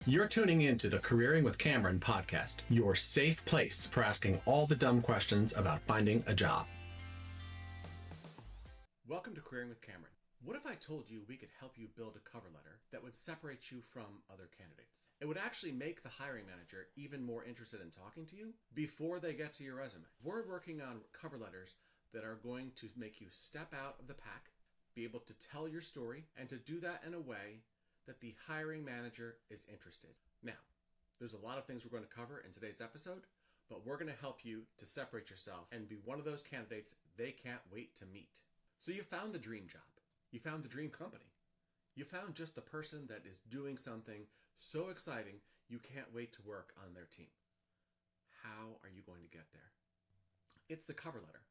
You're tuning in to the Careering with Cameron podcast, your safe place for asking all the dumb questions about finding a job. Welcome to Careering with Cameron. What if I told you we could help you build a cover letter that would separate you from other candidates? It would actually make the hiring manager even more interested in talking to you before they get to your resume. We're working on cover letters that are going to make you step out of the pack, be able to tell your story, and to do that in a way that the hiring manager is interested. Now, there's a lot of things we're going to cover in today's episode, but we're going to help you to separate yourself and be one of those candidates they can't wait to meet. So you found the dream job. You found the dream company. You found just the person that is doing something so exciting you can't wait to work on their team. How are you going to get there? It's the cover letter.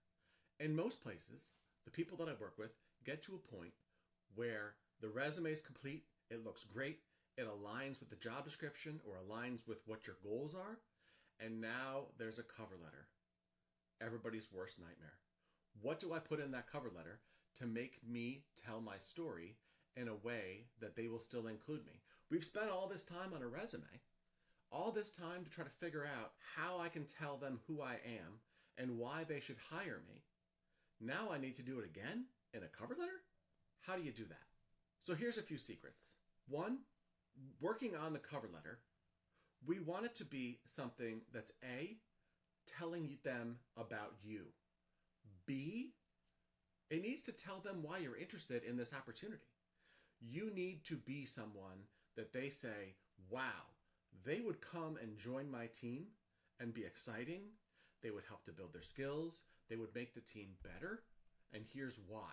In most places, the people that I work with get to a point where the resume is complete. It looks great. It aligns with the job description or aligns with what your goals are. And now there's a cover letter. Everybody's worst nightmare. What do I put in that cover letter to make me tell my story in a way that they will still include me? We've spent all this time on a resume, all this time to try to figure out how I can tell them who I am and why they should hire me. Now I need to do it again in a cover letter? How do you do that? So here's a few secrets. One, working on the cover letter, we want it to be something that's A, telling them about you. B, it needs to tell them why you're interested in this opportunity. You need to be someone that they say, wow, they would come and join my team and be exciting. They would help to build their skills. They would make the team better. And here's why.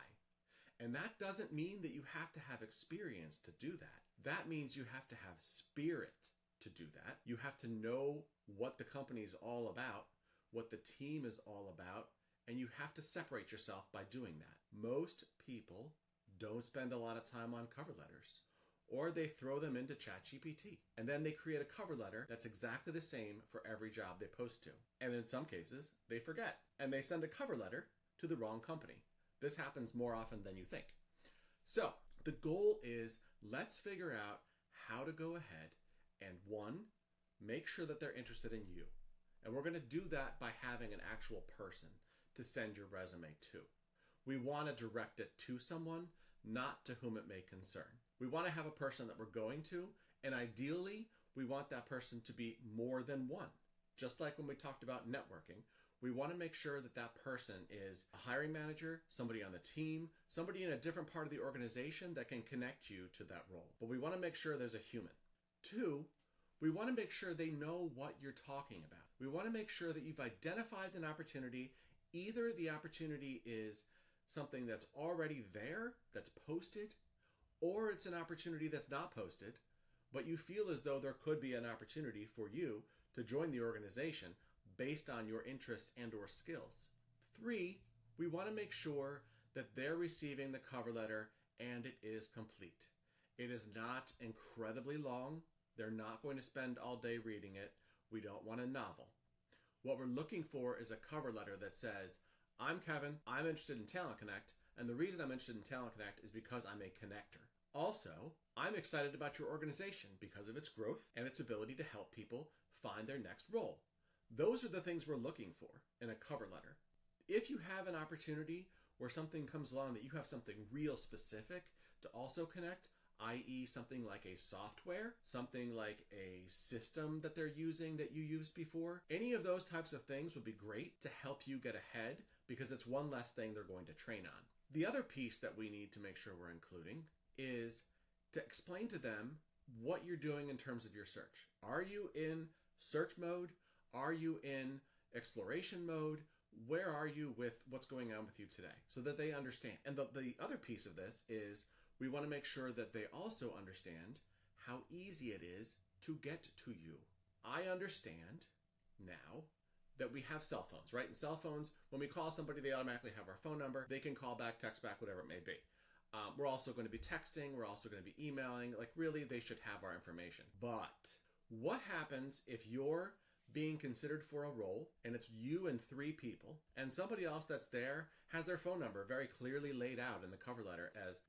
And that doesn't mean that you have to have experience to do that. That means you have to have spirit to do that. You have to know what the company is all about, what the team is all about, and you have to separate yourself by doing that. Most people don't spend a lot of time on cover letters, or they throw them into ChatGPT. And then they create a cover letter that's exactly the same for every job they post to. And in some cases, they forget, and they send a cover letter to the wrong company. This happens more often than you think. So the goal is, let's figure out how to go ahead and one, make sure that they're interested in you. And we're going to do that by having an actual person to send your resume to. We want to direct it to someone, not to whom it may concern. We want to have a person that we're going to, and ideally, we want that person to be more than one. Just like when we talked about networking, we want to make sure that that person is a hiring manager, somebody on the team, somebody in a different part of the organization that can connect you to that role. But we want to make sure there's a human. Two, we want to make sure they know what you're talking about. We want to make sure that you've identified an opportunity. Either the opportunity is something that's already there, that's posted, or it's an opportunity that's not posted, but you feel as though there could be an opportunity for you to join the organization based on your interests and or skills. Three, we want to make sure that they're receiving the cover letter and it is complete. It is not incredibly long. They're not going to spend all day reading it. We don't want a novel. What we're looking for is a cover letter that says, I'm Kevin, I'm interested in Talent Connect, and the reason I'm interested in Talent Connect is because I'm a connector. Also, I'm excited about your organization because of its growth and its ability to help people find their next role. Those are the things we're looking for in a cover letter. If you have an opportunity where something comes along that you have something real specific to also connect, i.e. something like a software, something like a system that they're using that you used before, any of those types of things would be great to help you get ahead because it's one less thing they're going to train on. The other piece that we need to make sure we're including is to explain to them what you're doing in terms of your search. Are you in search mode? Are you in exploration mode? Where are you with what's going on with you today? So that they understand. And the other piece of this is we want to make sure that they also understand how easy it is to get to you. I understand now that we have cell phones, right? And cell phones, when we call somebody, they automatically have our phone number. They can call back, text back, whatever it may be. We're also going to be texting. We're also going to be emailing. Like really, they should have our information. But what happens if you're being considered for a role and it's you and 3 people and somebody else that's there has their phone number very clearly laid out in the cover letter as,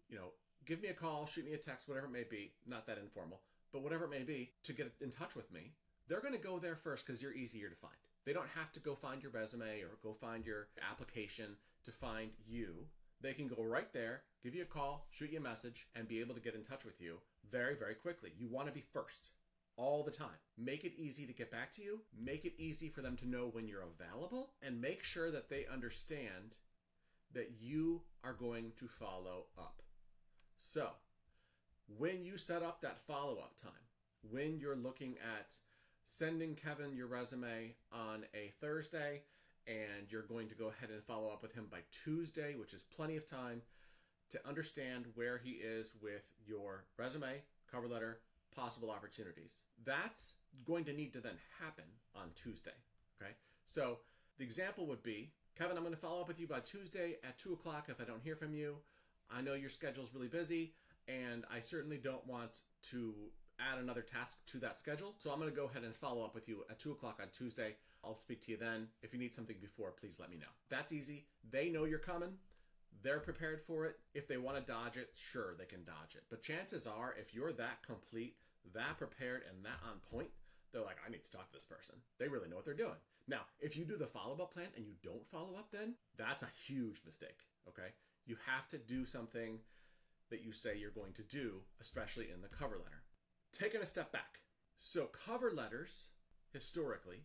give me a call, shoot me a text, whatever it may be, not that informal, but but whatever it may be, to get in touch with me, they're going to go there first because you're easier to find. They don't have to go find your resume or go find your application to find you. They can go right there, give you a call, shoot you a message, and be able to get in touch with you very, very quickly. You want to be first all the time. Make it easy to get back to you. Make it easy for them to know when you're available, and make sure that they understand that you are going to follow up. So, when you set up that follow-up time, when you're looking at sending Kevin your resume on a Thursday, and you're going to go ahead and follow up with him by Tuesday, which is plenty of time to understand where he is with your resume, cover letter, possible opportunities. That's going to need to then happen on Tuesday, okay? So the example would be, Kevin, I'm going to follow up with you by Tuesday at 2 o'clock if I don't hear from you. I know your schedule's really busy, and I certainly don't want to add another task to that schedule. So I'm going to go ahead and follow up with you at 2 o'clock on Tuesday. I'll speak to you then. If you need something before, please let me know. That's easy. They know you're coming. They're prepared for it. If they want to dodge it, sure, they can dodge it. But chances are, if you're that complete, that prepared, and that on point, they're like, I need to talk to this person. They really know what they're doing. Now, if you do the follow-up plan and you don't follow up then, that's a huge mistake, okay? You have to do something that you say you're going to do, especially in the cover letter. Taking a step back. So cover letters, historically,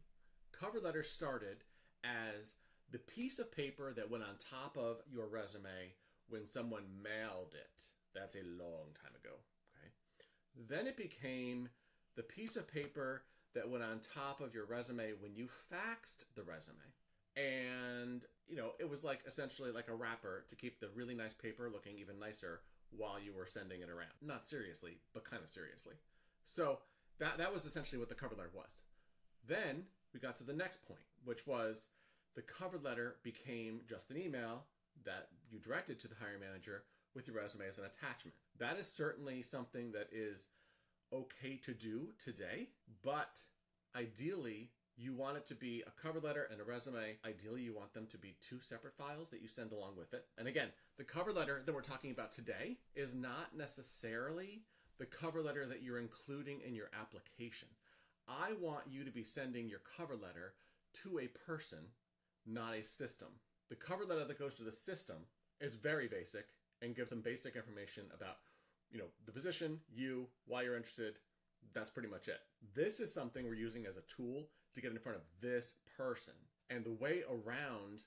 cover letters started as the piece of paper that went on top of your resume when someone mailed it. That's a long time ago, okay? Then it became the piece of paper that went on top of your resume when you faxed the resume. And, you know, it was like essentially like a wrapper to keep the really nice paper looking even nicer while you were sending it around. Not seriously, but kind of seriously. So that was essentially what the cover letter was. Then we got to the next point, which was the cover letter became just an email that you directed to the hiring manager with your resume as an attachment. That is certainly something that is okay to do today, but ideally you want it to be a cover letter and a resume. Ideally you want them to be two separate files that you send along with it. And again, the cover letter that we're talking about today is not necessarily the cover letter that you're including in your application. I want you to be sending your cover letter to a person, not a system. The cover letter that goes to the system is very basic and gives them basic information about, you know, the position, you, why you're interested. That's pretty much it. This is something we're using as a tool to get in front of this person. And the way around,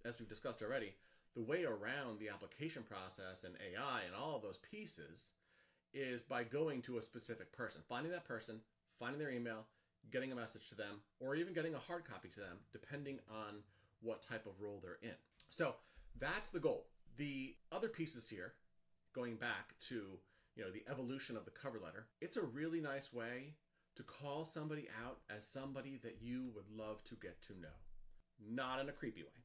as we've discussed already, the way around the application process and AI and all of those pieces is by going to a specific person, finding that person, finding their email, getting a message to them, or even getting a hard copy to them, depending on what type of role they're in. So that's the goal. The other pieces here, going back to, you know, the evolution of the cover letter, it's a really nice way to call somebody out as somebody that you would love to get to know. Not in a creepy way.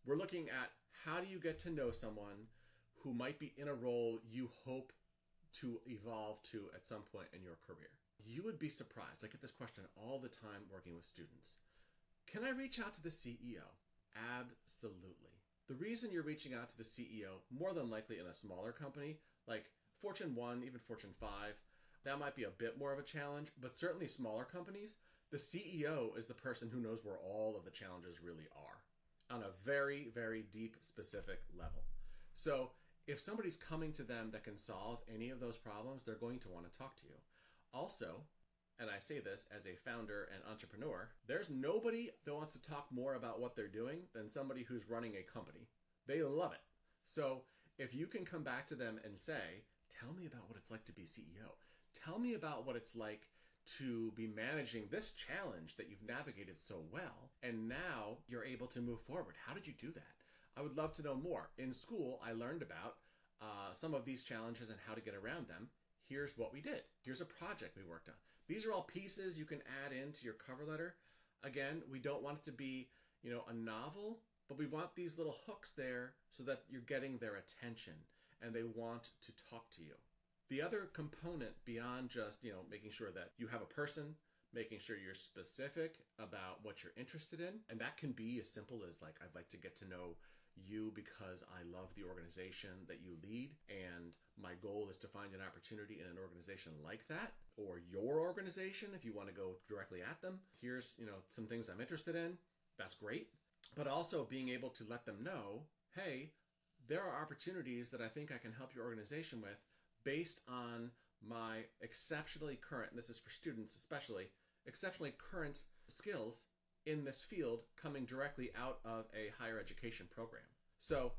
We're looking at how do you get to know someone who might be in a role you hope to evolve to at some point in your career. You would be surprised. I get this question all the time working with students. Can I reach out to the CEO? Absolutely. The reason you're reaching out to the CEO, more than likely in a smaller company, like Fortune 1, even Fortune 5, that might be a bit more of a challenge, but certainly smaller companies, the CEO is the person who knows where all of the challenges really are on a very, very deep, specific level. So if somebody's coming to them that can solve any of those problems, they're going to want to talk to you. Also, and I say this as a founder and entrepreneur, there's nobody that wants to talk more about what they're doing than somebody who's running a company. They love it. So if you can come back to them and say, tell me about what it's like to be CEO. Tell me about what it's like to be managing this challenge that you've navigated so well, and now you're able to move forward. How did you do that? I would love to know more. In school, I learned about some of these challenges and how to get around them. Here's what we did. Here's a project we worked on. These are all pieces you can add into your cover letter. Again, we don't want it to be, you know, a novel, but we want these little hooks there so that you're getting their attention and they want to talk to you. The other component beyond just, you know, making sure that you have a person, making sure you're specific about what you're interested in, and that can be as simple as like, I'd like to get to know you because I love the organization that you lead, and my goal is to find an opportunity in an organization like that. or your organization if you want to go directly at them. Here's, some things I'm interested in. That's great. But also being able to let them know, hey, there are opportunities that I think I can help your organization with based on my exceptionally current, and this is for students especially, exceptionally current skills in this field coming directly out of a higher education program. So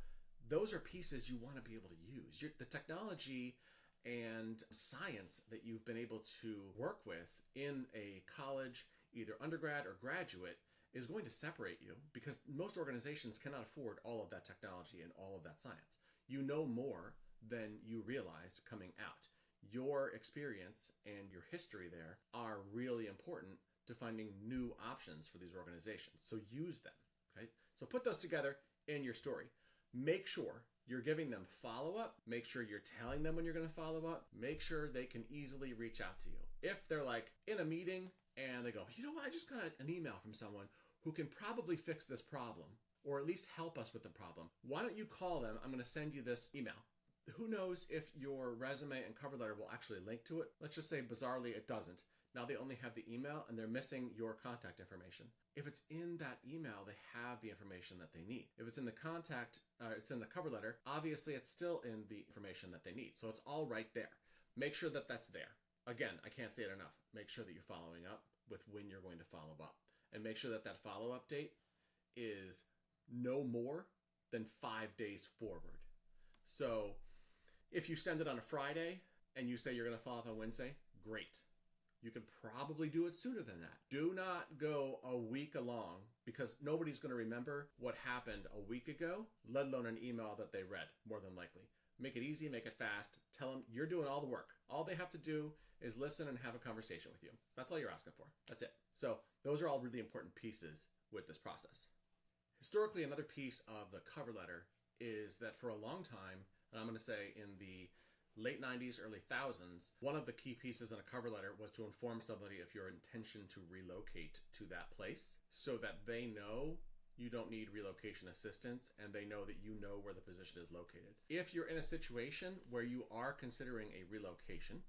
those are pieces you want to be able to use. The technology and science that you've been able to work with in a college, either undergrad or graduate, is going to separate you because most organizations cannot afford all of that technology and all of that science. You know more than you realize coming out. Your experience and your history there are really important to finding new options for these organizations. So use them, okay? So put those together in your story. Make sure you're giving them follow-up. Make sure you're telling them when you're going to follow up. Make sure they can easily reach out to you. If they're like in a meeting and they go, you know what, I just got an email from someone who can probably fix this problem or at least help us with the problem. Why don't you call them? I'm going to send you this email. Who knows if your resume and cover letter will actually link to it? Let's just say bizarrely it doesn't. Now they only have the email and they're missing your contact information. If it's in that email, they have the information that they need. If it's in the it's in the cover letter, obviously it's still in the information that they need. So it's all right there. Make sure that that's there. Again, I can't say it enough. Make sure that you're following up with when you're going to follow up. And make sure that that follow-up date is no more than 5 days forward. So if you send it on a Friday and you say you're going to follow up on Wednesday, great. You can probably do it sooner than that. Do not go a week along because nobody's going to remember what happened a week ago, let alone an email that they read, more than likely. Make it easy, make it fast. Tell them you're doing all the work. All they have to do is listen and have a conversation with you. That's all you're asking for. That's it. So those are all really important pieces with this process. Historically, another piece of the cover letter is that for a long time, and I'm going to say in the late 90s, early thousands, one of the key pieces in a cover letter was to inform somebody of your intention to relocate to that place so that they know you don't need relocation assistance and they know that you know where the position is located. If you're in a situation where you are considering a relocation,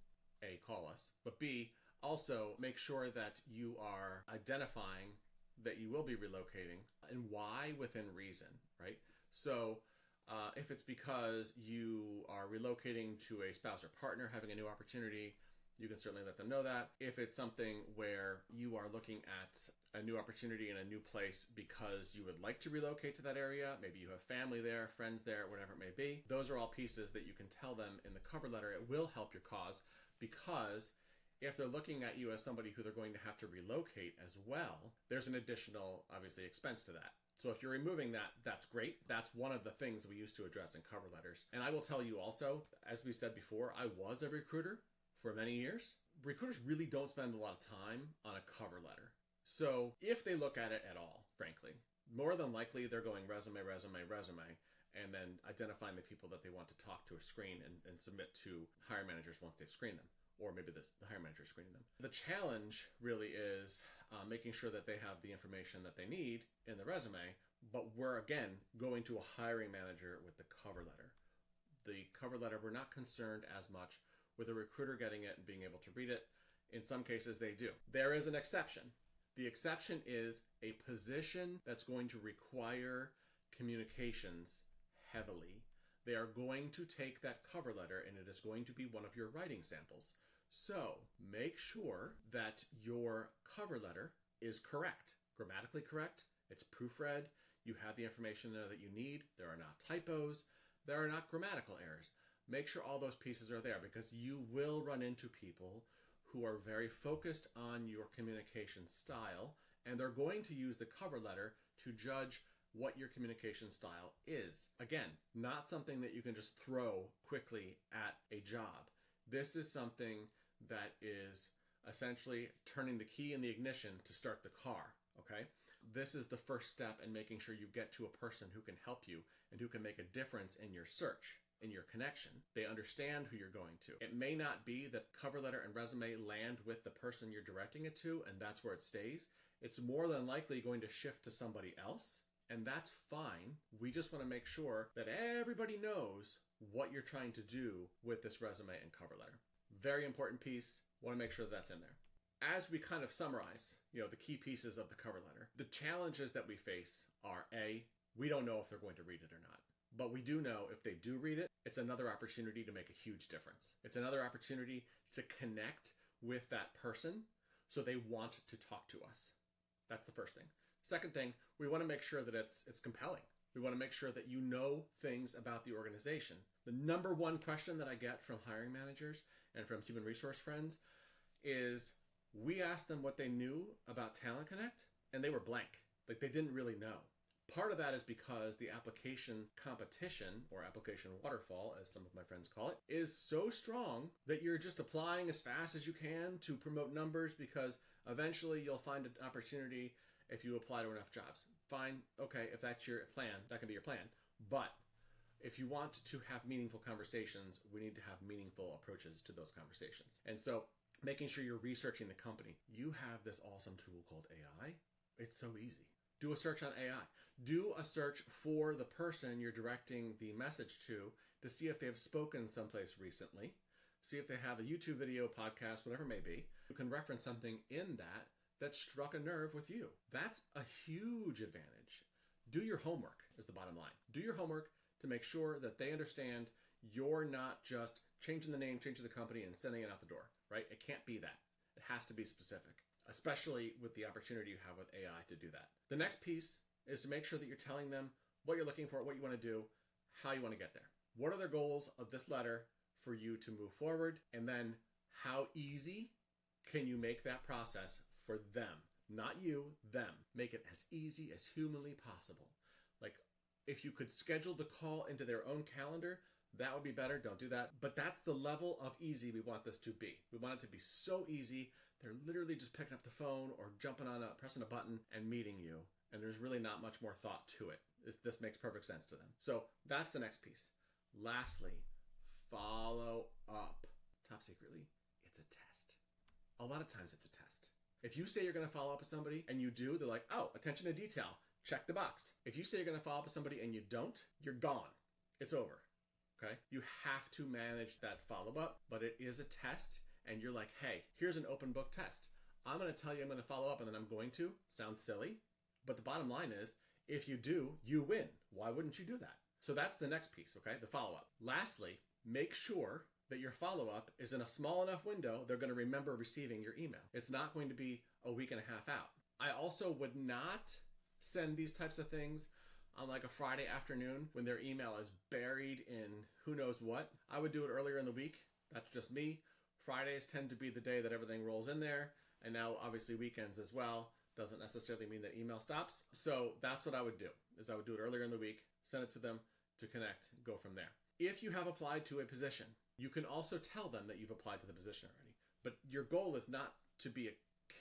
A, call us, but B, also make sure that you are identifying that you will be relocating and why within reason, right? So if it's because you are relocating to a spouse or partner having a new opportunity, you can certainly let them know that. If it's something where you are looking at a new opportunity in a new place because you would like to relocate to that area, maybe you have family there, friends there, whatever it may be, those are all pieces that you can tell them in the cover letter. It will help your cause because if they're looking at you as somebody who they're going to have to relocate as well, there's an additional, obviously, expense to that. So if you're removing that, that's great. That's one of the things we used to address in cover letters. And I will tell you also, as we said before, I was a recruiter for many years. Recruiters really don't spend a lot of time on a cover letter. So if they look at it at all, frankly, more than likely they're going resume, resume, resume, and then identifying the people that they want to talk to or screen and submit to hiring managers once they've screened them. Or maybe the hiring manager is screening them. The challenge really is making sure that they have the information that they need in the resume, but we're, again, going to a hiring manager with the cover letter. The cover letter, we're not concerned as much with a recruiter getting it and being able to read it. In some cases, they do. There is an exception. The exception is a position that's going to require communications heavily. They are going to take that cover letter and it is going to be one of your writing samples. So make sure that your cover letter is correct, grammatically correct, it's proofread, you have the information there that you need, there are not typos, there are not grammatical errors. Make sure all those pieces are there because you will run into people who are very focused on your communication style and they're going to use the cover letter to judge what your communication style is. Again, not something that you can just throw quickly at a job. This is something that is essentially turning the key in the ignition to start the car, okay? This is the first step in making sure you get to a person who can help you and who can make a difference in your search, in your connection. They understand who you're going to. It may not be that cover letter and resume land with the person you're directing it to and that's where it stays. It's more than likely going to shift to somebody else. And that's fine. We just want to make sure that everybody knows what you're trying to do with this resume and cover letter. Very important piece. Want to make sure that's in there. As we kind of summarize, the key pieces of the cover letter, the challenges that we face are A, we don't know if they're going to read it or not. But we do know if they do read it, it's another opportunity to make a huge difference. It's another opportunity to connect with that person so they want to talk to us. That's the first thing. Second thing, we want to make sure that it's compelling. We want to make sure that you know things about the organization. The number one question that I get from hiring managers and from human resource friends is we asked them what they knew about Talent Connect and they were blank. Like they didn't really know. Part of that is because the application competition, or application waterfall, as some of my friends call it, is so strong that you're just applying as fast as you can to promote numbers because eventually you'll find an opportunity if you apply to enough jobs. Fine, okay, if that's your plan, that can be your plan. But if you want to have meaningful conversations, we need to have meaningful approaches to those conversations. And so making sure you're researching the company. You have this awesome tool called AI. It's so easy. Do a search on AI. Do a search for the person you're directing the message to see if they have spoken someplace recently. See if they have a YouTube video, podcast, whatever it may be. You can reference something in that struck a nerve with you. That's a huge advantage. Do your homework is the bottom line. Do your homework to make sure that they understand you're not just changing the name, changing the company, and sending it out the door, right? It can't be that. It has to be specific, especially with the opportunity you have with AI to do that. The next piece is to make sure that you're telling them what you're looking for, what you want to do, how you want to get there. What are the goals of this letter for you to move forward? And then how easy can you make that process for them? Not you, them. Make it as easy as humanly possible. Like if you could schedule the call into their own calendar, that would be better. Don't do that. But that's the level of easy we want this to be. We want it to be so easy. They're literally just picking up the phone or pressing a button and meeting you. And there's really not much more thought to it. This makes perfect sense to them. So that's the next piece. Lastly, follow up. Top secretly, it's a test. A lot of times it's a test. If you say you're going to follow up with somebody and you do, they're like, oh, attention to detail. Check the box. If you say you're going to follow up with somebody and you don't, you're gone. It's over. Okay? You have to manage that follow-up, but it is a test, and you're like, hey, here's an open book test. I'm going to tell you I'm going to follow up, and then I'm going to. Sounds silly, but the bottom line is, if you do, you win. Why wouldn't you do that? So that's the next piece, okay? The follow-up. Lastly, make sure that your follow-up is in a small enough window they're going to remember receiving your email. It's not going to be a week and a half out. I also would not send these types of things on like a Friday afternoon when their email is buried in who knows what. I would do it earlier in the week. That's just me. Fridays tend to be the day that everything rolls in there. And now obviously weekends as well. Doesn't necessarily mean that email stops. So that's what I would do, is I would do it earlier in the week, send it to them to connect, go from there. If you have applied to a position, you can also tell them that you've applied to the position already. But your goal is not to be a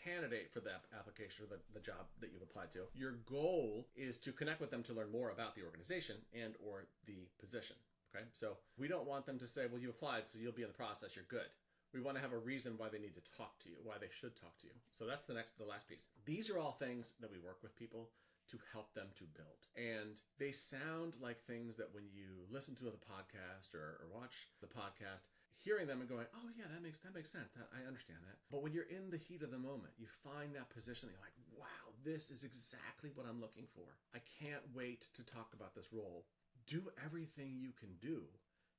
candidate for that application or the job that you've applied to. Your goal is to connect with them to learn more about the organization and or the position. Okay, so we don't want them to say, well, you applied, so you'll be in the process, you're good. We want to have a reason why they need to talk to you, why they should talk to you. So that's the last piece. These are all things that we work with people to help them to build. And they sound like things that when you listen to the podcast or watch the podcast, hearing them and going, oh yeah, that makes sense. I understand that. But when you're in the heat of the moment, you find that position that you're like, wow, this is exactly what I'm looking for. I can't wait to talk about this role. Do everything you can do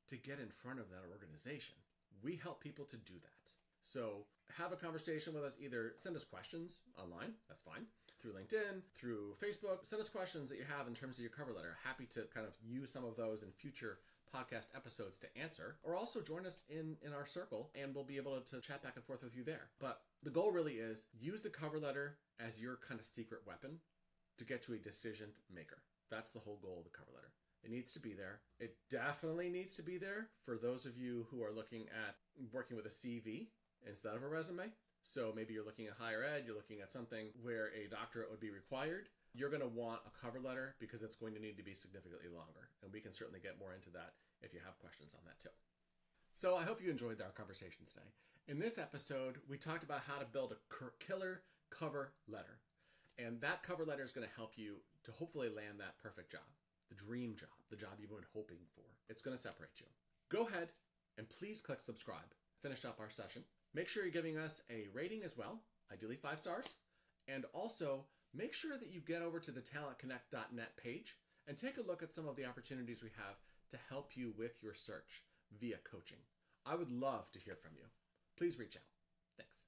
to get in front of that organization. We help people to do that. So have a conversation with us. Either send us questions online, that's fine, through LinkedIn, through Facebook. Send us questions that you have in terms of your cover letter. Happy to kind of use some of those in future podcast episodes to answer, or also join us in our circle and we'll be able to chat back and forth with you there. But the goal really is use the cover letter as your kind of secret weapon to get to a decision maker. That's the whole goal of the cover letter. It needs to be there. It definitely needs to be there for those of you who are looking at working with a CV instead of a resume. So maybe you're looking at higher ed, you're looking at something where a doctorate would be required. You're going to want a cover letter because it's going to need to be significantly longer. And we can certainly get more into that if you have questions on that too. So I hope you enjoyed our conversation today. In this episode, we talked about how to build a killer cover letter. And that cover letter is going to help you to hopefully land that perfect job, the dream job, the job you've been hoping for. It's going to separate you. Go ahead and please click subscribe finish up our session. Make sure you're giving us a rating as well, ideally 5 stars. And also, make sure that you get over to the talentconnect.net page and take a look at some of the opportunities we have to help you with your search via coaching. I would love to hear from you. Please reach out. Thanks.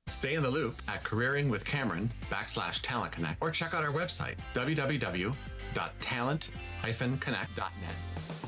Stay in the loop at careeringwithcameron.com/talentconnect or check out our website, www.talent-connect.net.